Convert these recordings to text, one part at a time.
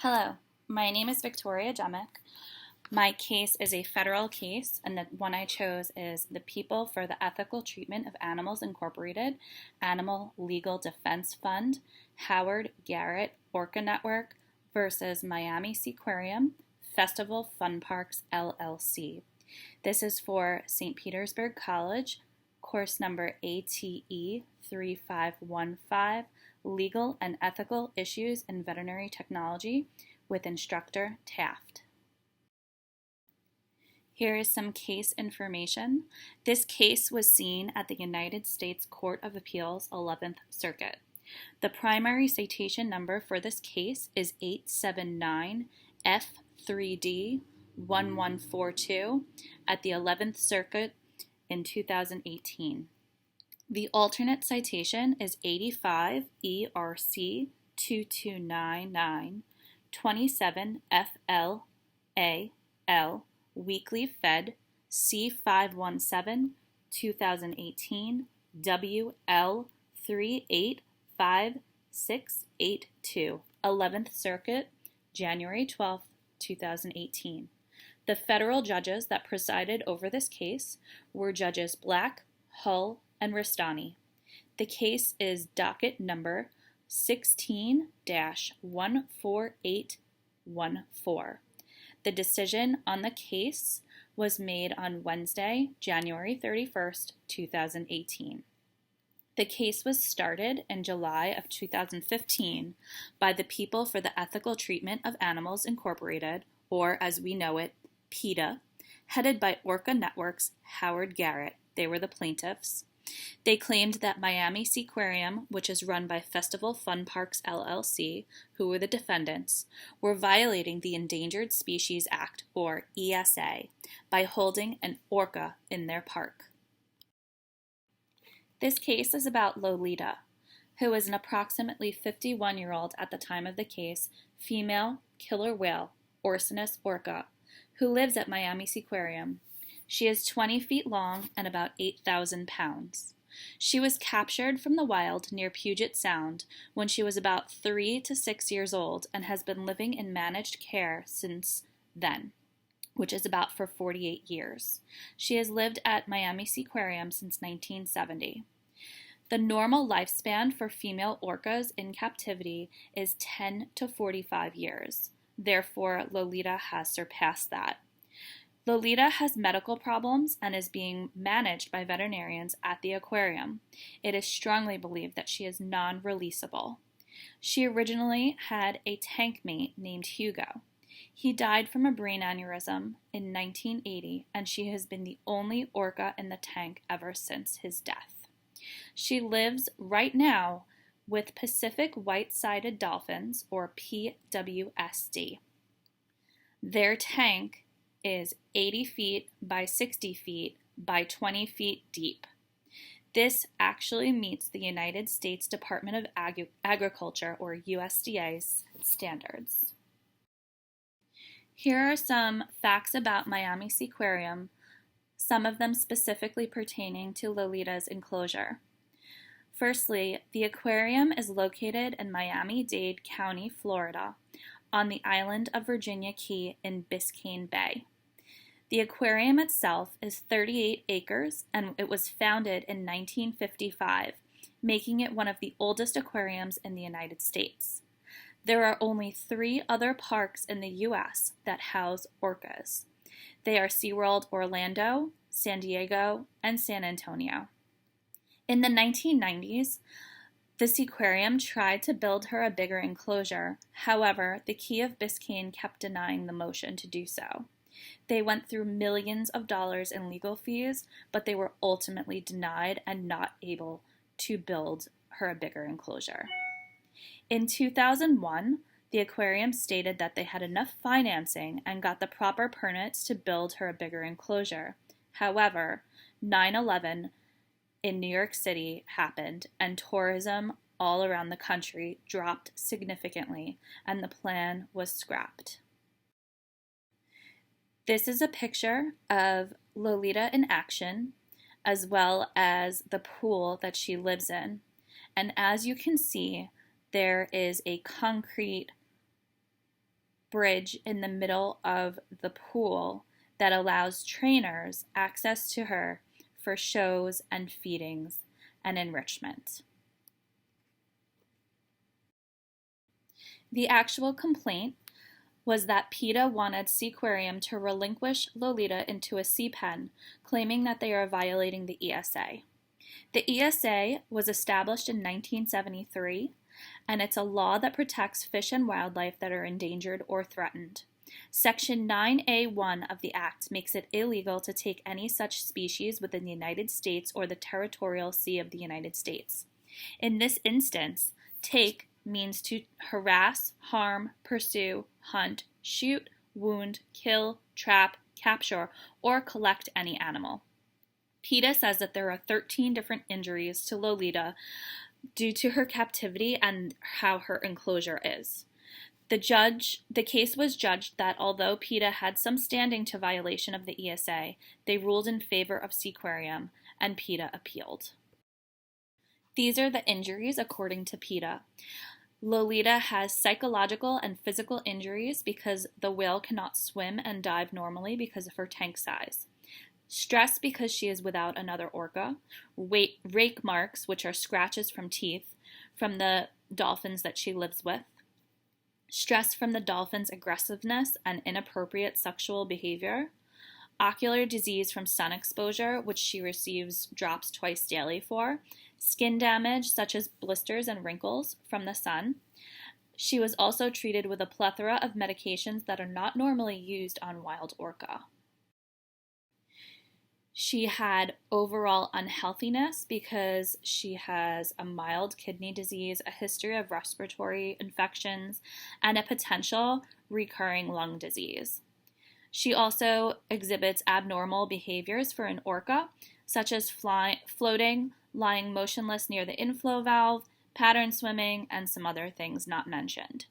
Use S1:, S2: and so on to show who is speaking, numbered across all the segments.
S1: Hello, my name is Victoria Jemick. My case is a federal case, and the one I chose is the People for the Ethical Treatment of Animals Incorporated Animal Legal Defense Fund, Howard Garrett Orca Network versus Miami Seaquarium Festival Fun Parks LLC. This is for St. Petersburg College, course number ATE 3515, Legal and Ethical Issues in Veterinary Technology, with instructor Taft. Here is some case information. This case was seen at the United States Court of Appeals 11th Circuit. The primary citation number for this case is 879 F3D 1142 at the 11th Circuit in 2018. The alternate citation is 85 ERC 2299 27 FLAL Weekly Fed C517 2018 WL 385682, 11th Circuit, January 12, 2018. The federal judges that presided over this case were Judges Black, Hull, and Rastani. The case is docket number 16-14814. The decision on the case was made on Wednesday, January 31st, 2018. The case was started in July of 2015 by the People for the Ethical Treatment of Animals Incorporated, or as we know it, PETA, headed by Orca Network's Howard Garrett. They were the plaintiffs. They claimed that Miami Seaquarium, which is run by Festival Fun Parks LLC, who were the defendants, were violating the Endangered Species Act, or ESA, by holding an orca in their park. This case is about Lolita, who is an approximately 51-year-old at the time of the case, female killer whale, Orcinus orca, who lives at Miami Seaquarium. She is 20 feet long and about 8,000 pounds. She was captured from the wild near Puget Sound when she was about 3 to 6 years old and has been living in managed care since then, which is about for 48 years. She has lived at Miami Seaquarium since 1970. The normal lifespan for female orcas in captivity is 10 to 45 years. Therefore, Lolita has surpassed that. Lolita has medical problems and is being managed by veterinarians at the aquarium. It is strongly believed that she is non-releasable. She originally had a tank mate named Hugo. He died from a brain aneurysm in 1980, and she has been the only orca in the tank ever since his death. She lives right now with Pacific white-sided dolphins, or PWSD. Their tank is 80 feet by 60 feet by 20 feet deep. This actually meets the United States Department of Agriculture, or USDA's, standards. Here are some facts about Miami Seaquarium, some of them specifically pertaining to Lolita's enclosure. Firstly, the aquarium is located in Miami-Dade County, Florida, on the island of Virginia Key in Biscayne Bay. The aquarium itself is 38 acres, and it was founded in 1955, making it one of the oldest aquariums in the United States. There are only 3 other parks in the U.S. that house orcas. They are SeaWorld Orlando, San Diego, and San Antonio. In the 1990s, the Seaquarium tried to build her a bigger enclosure. However, the Key of Biscayne kept denying the motion to do so. They went through millions of dollars in legal fees, but they were ultimately denied and not able to build her a bigger enclosure. In 2001, the aquarium stated that they had enough financing and got the proper permits to build her a bigger enclosure. However, 9/11 in New York City happened, and tourism all around the country dropped significantly, and the plan was scrapped. This is a picture of Lolita in action, as well as the pool that she lives in. And as you can see, there is a concrete bridge in the middle of the pool that allows trainers access to her for shows and feedings and enrichment. The actual complaint was that PETA wanted Seaquarium to relinquish Lolita into a sea pen, claiming that they are violating the ESA. The ESA was established in 1973, and it's a law that protects fish and wildlife that are endangered or threatened. Section 9A1 of the Act makes it illegal to take any such species within the United States or the territorial sea of the United States. In this instance, take means to harass, harm, pursue, hunt, shoot, wound, kill, trap, capture, or collect any animal. PETA says that there are 13 different injuries to Lolita due to her captivity and how her enclosure is. The case was judged that although PETA had some standing to violation of the ESA, they ruled in favor of Seaquarium, and PETA appealed. These are the injuries according to PETA. Lolita has psychological and physical injuries because the whale cannot swim and dive normally because of her tank size. Stress because she is without another orca. Rake marks, which are scratches from teeth, from the dolphins that she lives with. Stress from the dolphin's aggressiveness and inappropriate sexual behavior. Ocular disease from sun exposure, which she receives drops twice daily for. Skin damage, such as blisters and wrinkles from the sun. She was also treated with a plethora of medications that are not normally used on wild orca. She had overall unhealthiness because she has a mild kidney disease, a history of respiratory infections, and a potential recurring lung disease. She also exhibits abnormal behaviors for an orca, such as floating, lying motionless near the inflow valve, pattern swimming, and some other things not mentioned.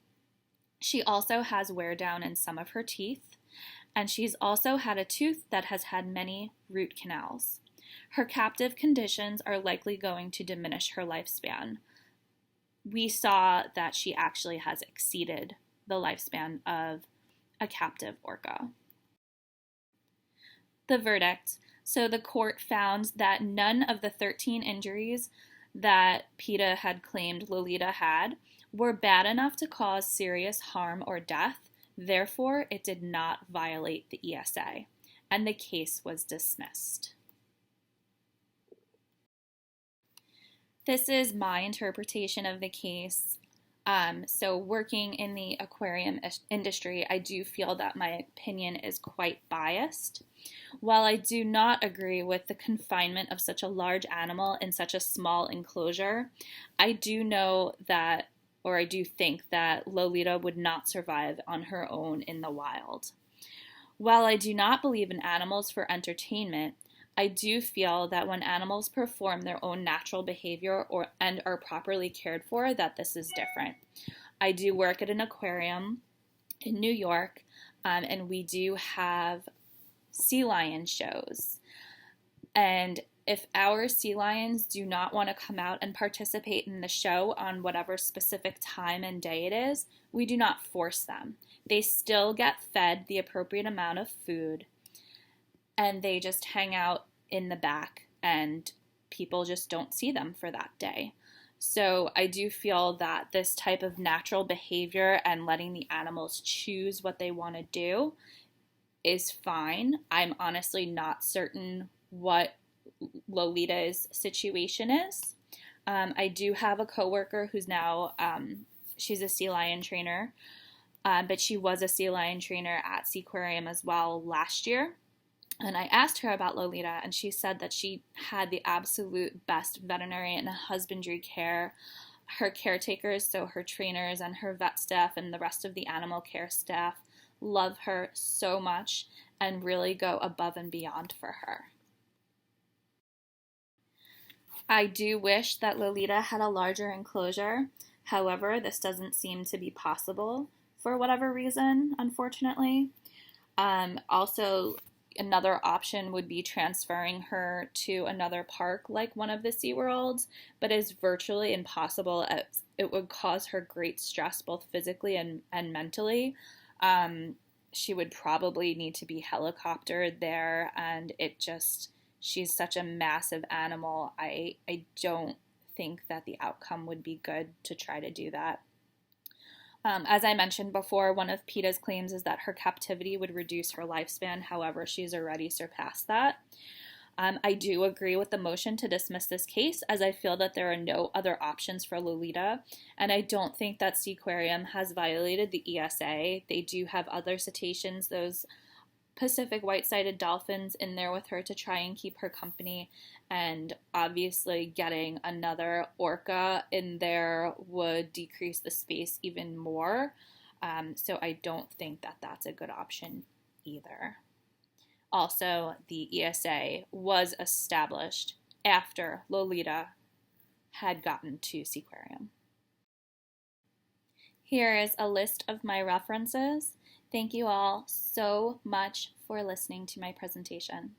S1: She also has wear down in some of her teeth, and she's also had a tooth that has had many root canals. Her captive conditions are likely going to diminish her lifespan. We saw that she actually has exceeded the lifespan of a captive orca. The verdict. So the court found that none of the 13 injuries that PETA had claimed Lolita had were bad enough to cause serious harm or death. Therefore, it did not violate the ESA, and the case was dismissed. This is my interpretation of the case. So working in the aquarium industry, I do feel that my opinion is quite biased. While I do not agree with the confinement of such a large animal in such a small enclosure, I do know that, or I do think that Lolita would not survive on her own in the wild. While I do not believe in animals for entertainment, I do feel that when animals perform their own natural behavior and are properly cared for, that this is different. I do work at an aquarium in New York, and we do have sea lion shows. And if our sea lions do not want to come out and participate in the show on whatever specific time and day it is, we do not force them. They still get fed the appropriate amount of food, and they just hang out in the back, and people just don't see them for that day. So I do feel that this type of natural behavior and letting the animals choose what they want to do is fine. I'm honestly not certain what Lolita's situation is. I do have a coworker who's now, she's a sea lion trainer, but she was a sea lion trainer at Seaquarium as well last year. And I asked her about Lolita, and she said that she had the absolute best veterinary and husbandry care. Her caretakers, so her trainers and her vet staff and the rest of the animal care staff, love her so much and really go above and beyond for her. I do wish that Lolita had a larger enclosure. However, this doesn't seem to be possible for whatever reason, unfortunately. Also, another option would be transferring her to another park like one of the SeaWorlds, but is virtually impossible as it would cause her great stress both physically and mentally. She would probably need to be helicoptered there, and she's such a massive animal. I don't think that the outcome would be good to try to do that. As I mentioned before, one of PETA's claims is that her captivity would reduce her lifespan. However, she's already surpassed that. I do agree with the motion to dismiss this case, as I feel that there are no other options for Lolita, and I don't think that Seaquarium has violated the ESA. They do have other cetaceans, those Pacific white-sided dolphins, in there with her to try and keep her company, and obviously getting another orca in there would decrease the space even more, so I don't think that that's a good option either. Also, the ESA was established after Lolita had gotten to Seaquarium. Here is a list of my references. Thank you all so much for listening to my presentation.